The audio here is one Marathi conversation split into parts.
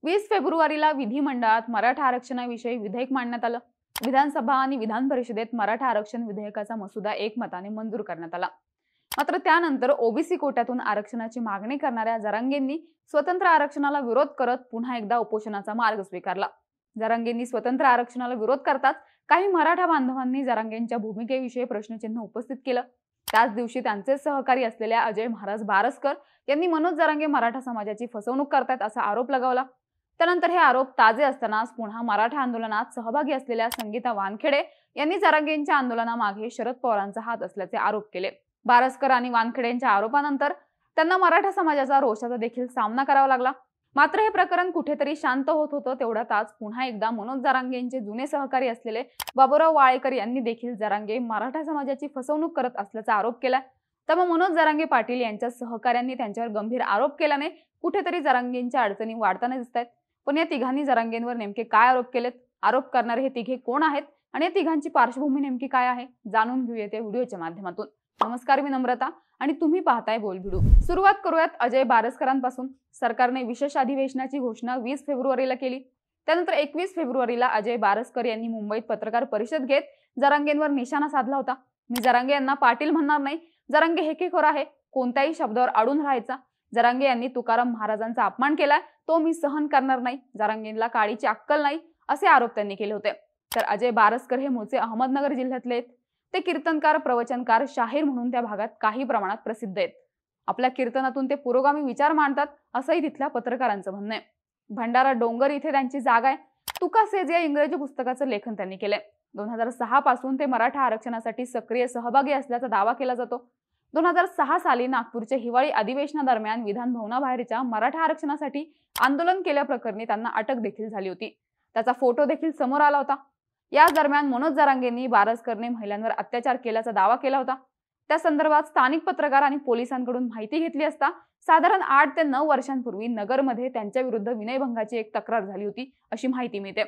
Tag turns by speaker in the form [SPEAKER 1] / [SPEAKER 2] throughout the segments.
[SPEAKER 1] 20 फेब्रुवारीला विधिमंडळात मराठा आरक्षणाविषयी विधेयक मांडण्यात आलं। विधानसभा आणि विधान परिषदेत मराठा आरक्षण विधेयकाचा मसुदा एकमताने मंजूर करण्यात आला। मात्र त्यानंतर ओबीसी कोट्यातून आरक्षणाची मागणी करणाऱ्या जरांगेंनी स्वतंत्र आरक्षणाला विरोध करत पुन्हा एकदा उपोषणाचा मार्ग स्वीकारला। जरांगेंनी स्वतंत्र आरक्षणाला विरोध करताच काही मराठा बांधवांनी जरांगेंच्या भूमिकेविषयी प्रश्नचिन्ह उपस्थित केलं। त्याच दिवशी त्यांचे सहकारी असलेल्या अजय महाराज बारसकर यांनी मनोज जरांगे मराठा समाजाची फसवणूक करतात असा आरोप लगावला। त्यानंतर हे आरोप ताजे असतानाच पुन्हा मराठा आंदोलनात सहभागी असलेल्या संगीता वानखेडे यांनी जरांगेंच्या आंदोलनामागे शरद पवारांचा हात असल्याचे आरोप केले। बारसकर आणि वानखेडेंच्या आरोपानंतर त्यांना मराठा समाजाचा रोषाचा देखील सामना करावा लागला। मात्र हे प्रकरण कुठेतरी शांत होत होतं तेवढ्यातच पुन्हा एकदा मनोज जरांगेंचे जुने सहकारी असलेले बाबूराव वाळेकर यांनी देखील जरांगे मराठा समाजाची फसवणूक करत असल्याचा आरोप केला। त्यामुळे मनोज जरांगे पाटील यांच्या सहकाऱ्यांनी त्यांच्यावर गंभीर आरोप केल्याने कुठेतरी जरांगेंच्या अडचणी वाढताना दिसतात। पण या तिघांनी जरांगेंवर नेमके काय आरोप केलेत, आरोप करणारे हे तिघे कोण आहेत आणि या तिघांची पार्श्वभूमी नेमकी काय आहे, जाणून घेऊयात या व्हिडिओच्या माध्यमातून। नमस्कार, मी नम्रता आणि तुम्ही पाहताय बोल व्हिडिओ। सुरुवात करूयात अजय बारसकरांपासून। सरकारने विशेष अधिवेशनाची घोषणा 20 फेब्रुवारीला केली। त्यानंतर 21 फेब्रुवारीला अजय बारसकर यांनी मुंबईत पत्रकार परिषद घेत जरांगेंवर निशाणा साधला होता। मी जरांगे यांना पाटील म्हणणार नाही, जरांगे हेकेखोर आहे, कोणत्याही शब्दावर अडून राहायचा। जरांगे यांनी तुकाराम महाराजांचा अपमान केलाय, तो मी सहन करणार नाही। जरांगेंना काळीची अक्कल नाही असे आरोप त्यांनी केले होते। तर अजय बारसकर हे मूळचे अहमदनगर जिल्ह्यातले आहेत। ते कीर्तनकार, प्रवचनकार, शाहीर म्हणून त्या भागात काही प्रमाणात प्रसिद्ध आहेत। आपल्या कीर्तनातून ते पुरोगामी विचार मांडतात असंही तिथल्या पत्रकारांचं म्हणणं आहे। भंडारा डोंगर इथे त्यांची जागा आहे। तुका सेज या इंग्रजी पुस्तकाचं लेखन त्यांनी केलंय। 2006 पासून ते मराठा आरक्षणासाठी सक्रिय सहभागी असल्याचा दावा केला जातो। 2006 साली नागपूरच्या हिवाळी अधिवेशनादरम्यान विधान भवनाबाहेरच्या मराठा आरक्षणासाठी आंदोलन केल्याप्रकरणी त्यांना अटक देखील झाली होती। त्याचा फोटो देखील समोर आला होता। या दरम्यान मनोज जरांगेंनी बारसकरने महिलांवर अत्याचार केल्याचा दावा केला होता। त्या संदर्भात स्थानिक पत्रकार आणि पोलिसांकडून माहिती घेतली असता साधारण 8 ते 9 वर्षांपूर्वी नगरमध्ये त्यांच्या विरुद्ध विनयभंगाची एक तक्रार झाली होती अशी माहिती मिळते।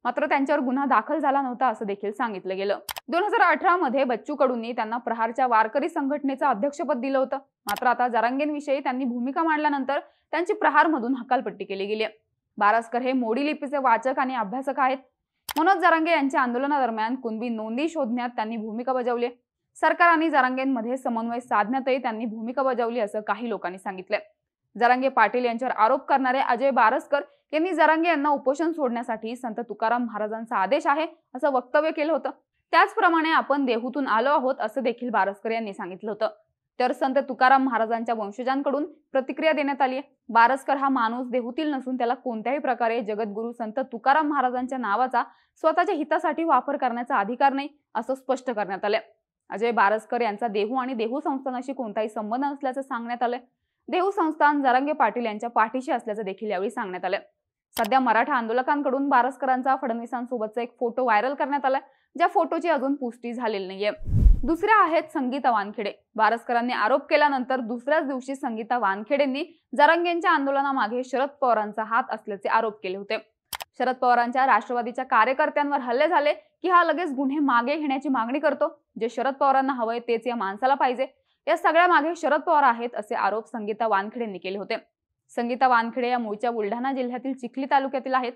[SPEAKER 1] मात्र त्यांच्यावर गुन्हा दाखल झाला नव्हता असं देखील सांगितलं गेलं। 2018 मध्ये बच्चू कडूंनी त्यांना प्रहारच्या वारकरी संघटनेचं अध्यक्षपद दिलं होतं। मात्र आता जरांगेंविषयी त्यांनी भूमिका मांडल्यानंतर त्यांची प्रहारमधून हकालपट्टी केली गेली आहे। बारसकर हे मोडी लिपीचे वाचक आणि अभ्यासक आहेत। मनोज जरांगे यांच्या आंदोलनादरम्यान कुणबी नोंदी शोधण्यात त्यांनी भूमिका बजावली। सरकार आणि जरांगेंमध्ये समन्वय साधण्यातही त्यांनी भूमिका बजावली असं काही लोकांनी सांगितलंय। जरांगे पाटील यांच्यावर आरोप करणारे अजय बारसकर यांनी जरांगे यांना उपोषण सोडण्यासाठी संत तुकाराम महाराजांचा आदेश आहे असं वक्तव्य केलं होतं। त्याचप्रमाणे आपण देहूतून आलो आहोत असं देखील बारसकर यांनी सांगितलं होतं। तर संत तुकाराम महाराजांच्या वंशजांकडून प्रतिक्रिया देण्यात आली आहे। बारसकर हा माणूस देहूतील नसून त्याला कोणत्याही प्रकारे जगद्गुरू संत तुकाराम महाराजांच्या नावाचा स्वतःच्या हितासाठी वापर करण्याचा अधिकार नाही असं स्पष्ट करण्यात आलंय। अजय बारसकर यांचा देहू आणि देहू संस्थानाशी कोणताही संबंध नसल्याचं सांगण्यात आलंय। देहू संस्थान जरांगे पाटील यांच्या पाठीशी असल्याचं देखील यावेळी सांगण्यात आलंय। सध्या मराठा आंदोलकांकडून बारसकरांचा फडणवीसांसोबतचा एक फोटो व्हायरल करण्यात आलाय, ज्या फोटोची अजून पुष्टी झालेली नाहीये। दुसऱ्या आहेत संगीता वानखेडे। बारसकरांनी आरोप केल्यानंतर दुसऱ्याच दिवशी संगीता वानखेडेंनी जरांगेंच्या आंदोलनामागे शरद पवारांचा हात असल्याचे आरोप केले होते। शरद पवारांच्या राष्ट्रवादीच्या कार्यकर्त्यांवर हल्ले झाले की हा लगेच गुन्हे मागे घेण्याची मागणी करतो। जे शरद पवारांना हवंय तेच या माणसाला पाहिजे। या सगळ्या मागे शरद पवार आहेत असे आरोप संगीता वानखेडेंनी केले होते। संगीता वानखेडे या मूळच्या बुलढाणा जिल्ह्यातील चिखली तालुक्यातील आहेत।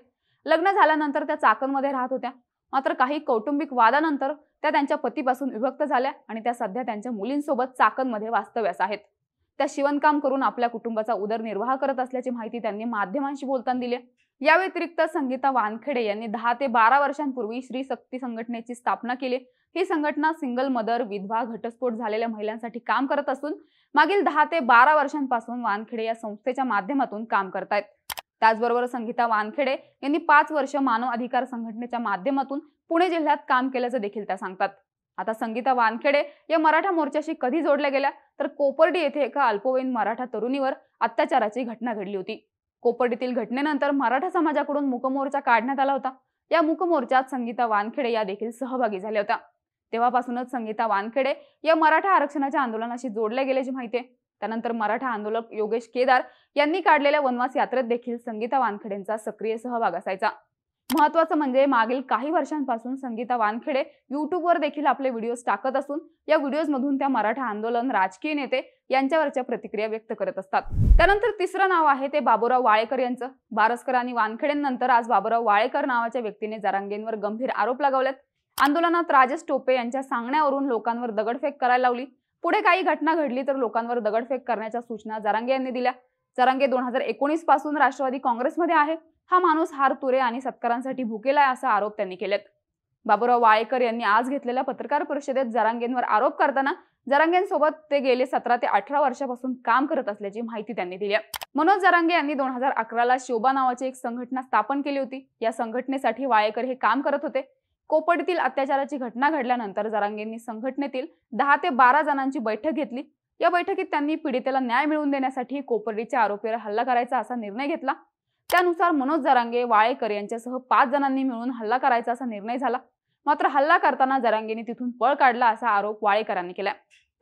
[SPEAKER 1] लग्न झाल्यानंतर त्या चाकणमध्ये राहत होत्या। मात्र काही कौटुंबिक वादानंतर त्या त्यांच्या पतीपासून विभक्त झाल्या आणि त्या सध्या त्यांच्या मुलींसोबत चाकणमध्ये वास्तव्यास आहेत। त्या शिवणकाम करून आपल्या कुटुंबाचा उदरनिर्वाह करत असल्याची माहिती त्यांनी माध्यमांशी बोलताना दिली। या व्यतिरिक्त संगीता वानखेडे यांनी 10 ते 12 वर्षांपूर्वी श्री शक्ती संघटनेची स्थापना केली। ही संघटना सिंगल मदर, विधवा, घटस्फोट झालेल्या महिलांसाठी काम करत असून मागील 10 ते 12 वर्षांपासून वानखेडे या संस्थेच्या माध्यमातून काम करतायत। त्याचबरोबर संगीता वानखेडे यांनी 5 वर्ष मानव अधिकार संघटनेच्या माध्यमातून पुणे जिल्ह्यात काम केल्याचं देखील त्या सांगतात। आता संगीता वानखेडे या मराठा मोर्चाशी कधी जोडल्या गेल्या तर कोपर्डी येथे एका अल्पवयीन मराठा तरुणीवर अत्याचाराची घटना घडली होती। कोपर्डीतील घटनेनंतर मराठा समाजाकडून मूकमोर्चा काढण्यात आला होता। या मूकमोर्चात संगीता वानखेडे या देखील सहभागी झाल्या होत्या। तेव्हापासूनच संगीता वानखेडे या मराठा आरक्षणाच्या आंदोलनाशी जोडल्या गेल्याची माहिती आहे। त्यानंतर मराठा आंदोलक योगेश केदार यांनी काढलेल्या वनवास यात्रेत देखील संगीता वानखेडेंचा सक्रिय सहभाग असायचा। महत्त्वाचं म्हणजे मागील काही वर्षांपासून संगीता वानखेडे युट्यूबवर देखील आपले व्हिडिओज टाकत असून या व्हिडिओजमधून त्या मराठा आंदोलन, राजकीय नेते यांच्यावरच्या प्रतिक्रिया व्यक्त करत असतात. त्यानंतर तिसरं नाव आहे ते बाबूराव वाळेकर यांचं. बारस्कर आणि वानखेडेंनंतर आज बाबूराव वाळेकर नावाच्या व्यक्तीने जरांगेंवर गंभीर आरोप लगावलेत. आंदोलनात राजेश टोपे यांच्या सांगण्यावरून लोकांवर दगडफेक करायला लावली. पुढे काही घटना घडली तर लोकांवर दगडफेक करण्याच्या सूचना जरांगे यांनी दिल्या. जरांगे 2019 पासून राष्ट्रवादी काँग्रेसमध्ये आहे. हा माणूस हार तुरे आणि सत्कारांसाठी भुकेला आहे असा आरोप त्यांनी केलेत. बाबूराव वाळेकर यांनी आज घेतलेल्या पत्रकार परिषदेत जरांगेंवर आरोप करताना जरांगेंसोबत ते गेले 17 ते 18 वर्षापासून काम करत असल्याची माहिती त्यांनी दिली. मनोज जरांगे यांनी 2011ला शोभा नावाची एक संघटना स्थापन केली होती. या संघटनेसाठी वाळेकर हे काम करत होते. कोपर्डीतील अत्याचाराची घटना घडल्यानंतर जरांगेंनी संघटनेतील 10 ते 12 जणांची बैठक घेतली. या बैठकीत त्यांनी पीडितेला न्याय मिळवून देण्यासाठी कोपर्डीच्या आरोपीवर हल्ला करायचा असा निर्णय घेतला. त्यानुसार मनोज जरांगे, वाळेकर यांच्यासह 5 जणांनी मिळून हल्ला करायचा असा निर्णय झाला. मात्र हल्ला करताना जरांगेंनी तिथून पळ काढला असा आरोप वाळेकरांनी केला.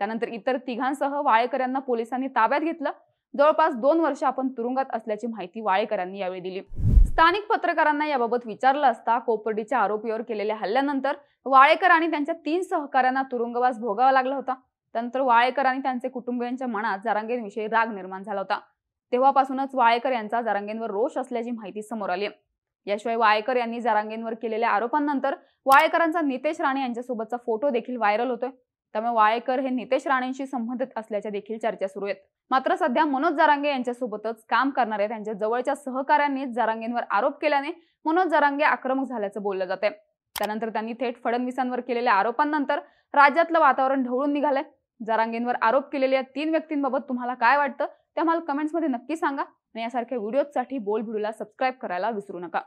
[SPEAKER 1] त्यानंतर इतर तिघांसह वाळेकर यांना पोलिसांनी ताब्यात घेतलं. जवळपास 2 वर्ष आपण तुरुंगात असल्याची माहिती वाळेकरांनी यावेळी दिली. स्थानिक पत्रकारांना याबाबत विचारलं असता कोपर्डीच्या आरोपीवर केलेल्या हल्ल्यानंतर वाळेकर आणि त्यांच्या 3 सहकाऱ्यांना तुरुंगवास भोगावा लागला होता. त्यानंतर वाळेकर आणि त्यांचे कुटुंबियांच्या मनात जरांगेंविषयी राग निर्माण झाला होता. तेव्हापासूनच वाळेकर यांचा जरांगेंवर रोष असल्याची माहिती समोर आली. याशिवाय वाळेकर यांनी जरांगेंवर केलेल्या आरोपांनंतर वाळेकरांचा नितेश राणे यांच्यासोबतचा फोटो देखील व्हायरल होतोय. त्यामुळे वाळेकर हे नितेश राणेंशी संबंधित असल्याच्या देखील चर्चा सुरू आहेत. मात्र सध्या मनोज जरांगे यांच्यासोबतच काम करणारे त्यांच्या जवळच्या सहकाऱ्यांनीच जरांगेंवर आरोप केल्याने मनोज जरांगे आक्रमक झाल्याचं बोललं जातंय. त्यानंतर त्यांनी थेट फडणवीसांवर केलेल्या आरोपांनंतर राज्यातलं वातावरण ढवळून निघालंय. जरांगेंवर आरोप केलेल्या 3 व्यक्तींबाबत तुम्हाला काय वाटतं ते आम्हाला कमेंट्समध्ये नक्की सांगा आणि यासारख्या व्हिडिओजसाठी बोल भिडूला सबस्क्राईब करायला विसरू नका.